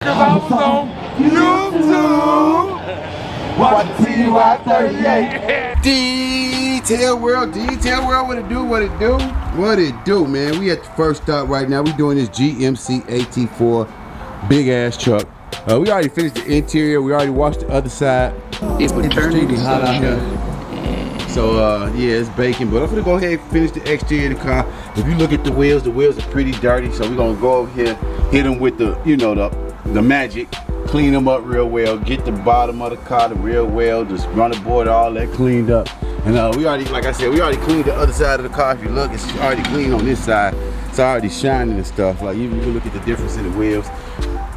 Cause I was on YouTube. Watch TY38. Detail World, what it do, what it do? What it do, man? We at the first stop right now. We doing this GMC AT4 big ass truck. We already finished the interior. We already washed the other side. It's extremely hot out here. So yeah, it's baking, but I'm gonna go ahead and finish the exterior of the car. If you look at the wheels are pretty dirty, so we're gonna go over here, hit them with the, you know, the magic, clean them up real well, get the bottom of the car real well, just run the board, all that cleaned up. And we already, like I said, we already cleaned the other side of the car. If you look, it's already clean on this side. It's already shining and stuff. Like you can look at the difference in the wheels.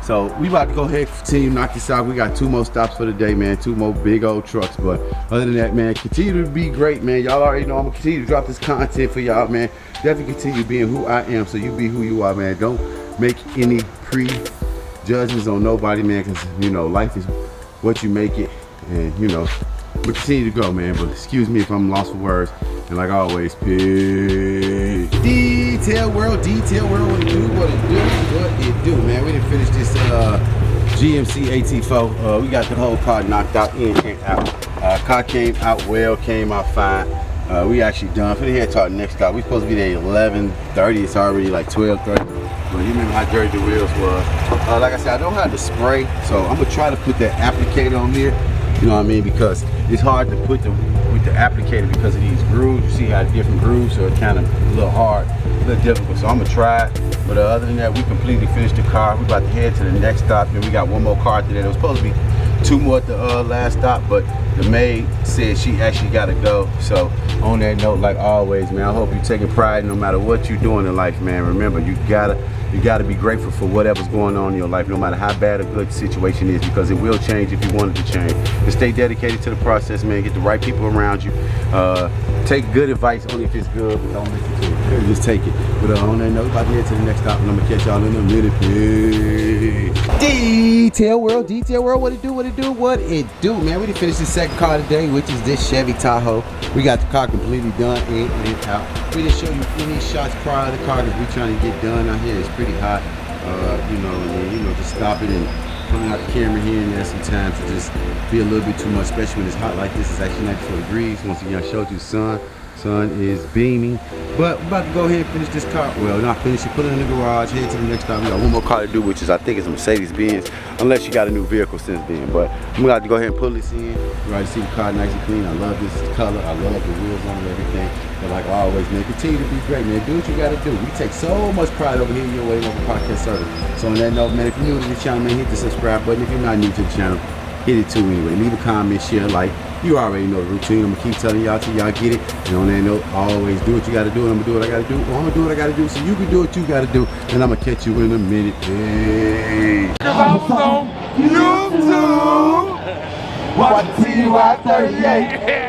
So we about to go ahead and continue to knock this out. We got 2 more stops for the day, man. 2 more big old trucks. But other than that, man, continue to be great, man. Y'all already know I'm gonna continue to drop this content for y'all, man. Definitely continue being who I am, so you be who you are, man. Don't make any prejudgments on nobody, man, because you know life is what you make it, and you know. But continue to go, man. But excuse me if I'm lost for words. And like always, peace. Detail World, what it do, what it do, man. We didn't finish this GMC AT4. We got the whole car knocked out, in and out. Car came out well, came out fine. We actually done. For the head talk next stop. We supposed to be there at 11:30. It's already like 12:30. But you remember how dirty the wheels was. Like I said, I don't have the spray, so I'm gonna try to put that applicator on here. You know what I mean? Because it's hard to put with the applicator because of these grooves. You see how different grooves, so it's kind of a little hard, a little difficult. So I'm gonna try it. But other than that, we completely finished the car. We about to head to the next stop. Then we got 1 more car today. There was supposed to be 2 more at the last stop, but the maid said she actually gotta go. So on that note, like always, man, I hope you're taking pride no matter what you're doing in life, man. Remember, you gotta be grateful for whatever's going on in your life, no matter how bad a good situation is, because it will change if you want it to change. And stay dedicated to the process, man. Get the right people around you. Take good advice only if it's good, but don't listen to it. Just take it. But on that note, about to head to the next stop, and I'm gonna catch y'all in a minute. Peace. Detail World, what it do, man. We done finished the second car today, which is this Chevy Tahoe. We got the car completely done in and out. We didn't show you any shots prior to the car because we're trying to get done out here. It's pretty hot, you know, just stop it and pulling out the camera here and there sometimes to just be a little bit too much, especially when it's hot like this. It's actually 94 degrees. Once again, I showed you the sun. Sun is beaming. But we're about to go ahead and finish this car. Well, not finish it, put it in the garage, head to the next stop. We got 1 more car to do, which is, I think it's a Mercedes-Benz, unless you got a new vehicle since then. But I'm gonna have to go ahead and pull this in. You already see the car nice and clean. I love this color. I love the wheels on it, everything. But like always, man, continue to be great, man. Do what you gotta do. We take so much pride over here in your way over podcast service. So on that note, man, if you're new to the channel, man, hit the subscribe button. If you're not new to the channel, hit it too anyway. Leave a comment, share, like. You already know the routine. I'm gonna keep telling y'all till y'all get it. And on that note, always do what you gotta do, and I'm gonna do what I gotta do. Or I'm gonna do what I gotta do so you can do what you gotta do. And I'm gonna catch you in a minute. Hey. Cause I was on YouTube. Watch TY38.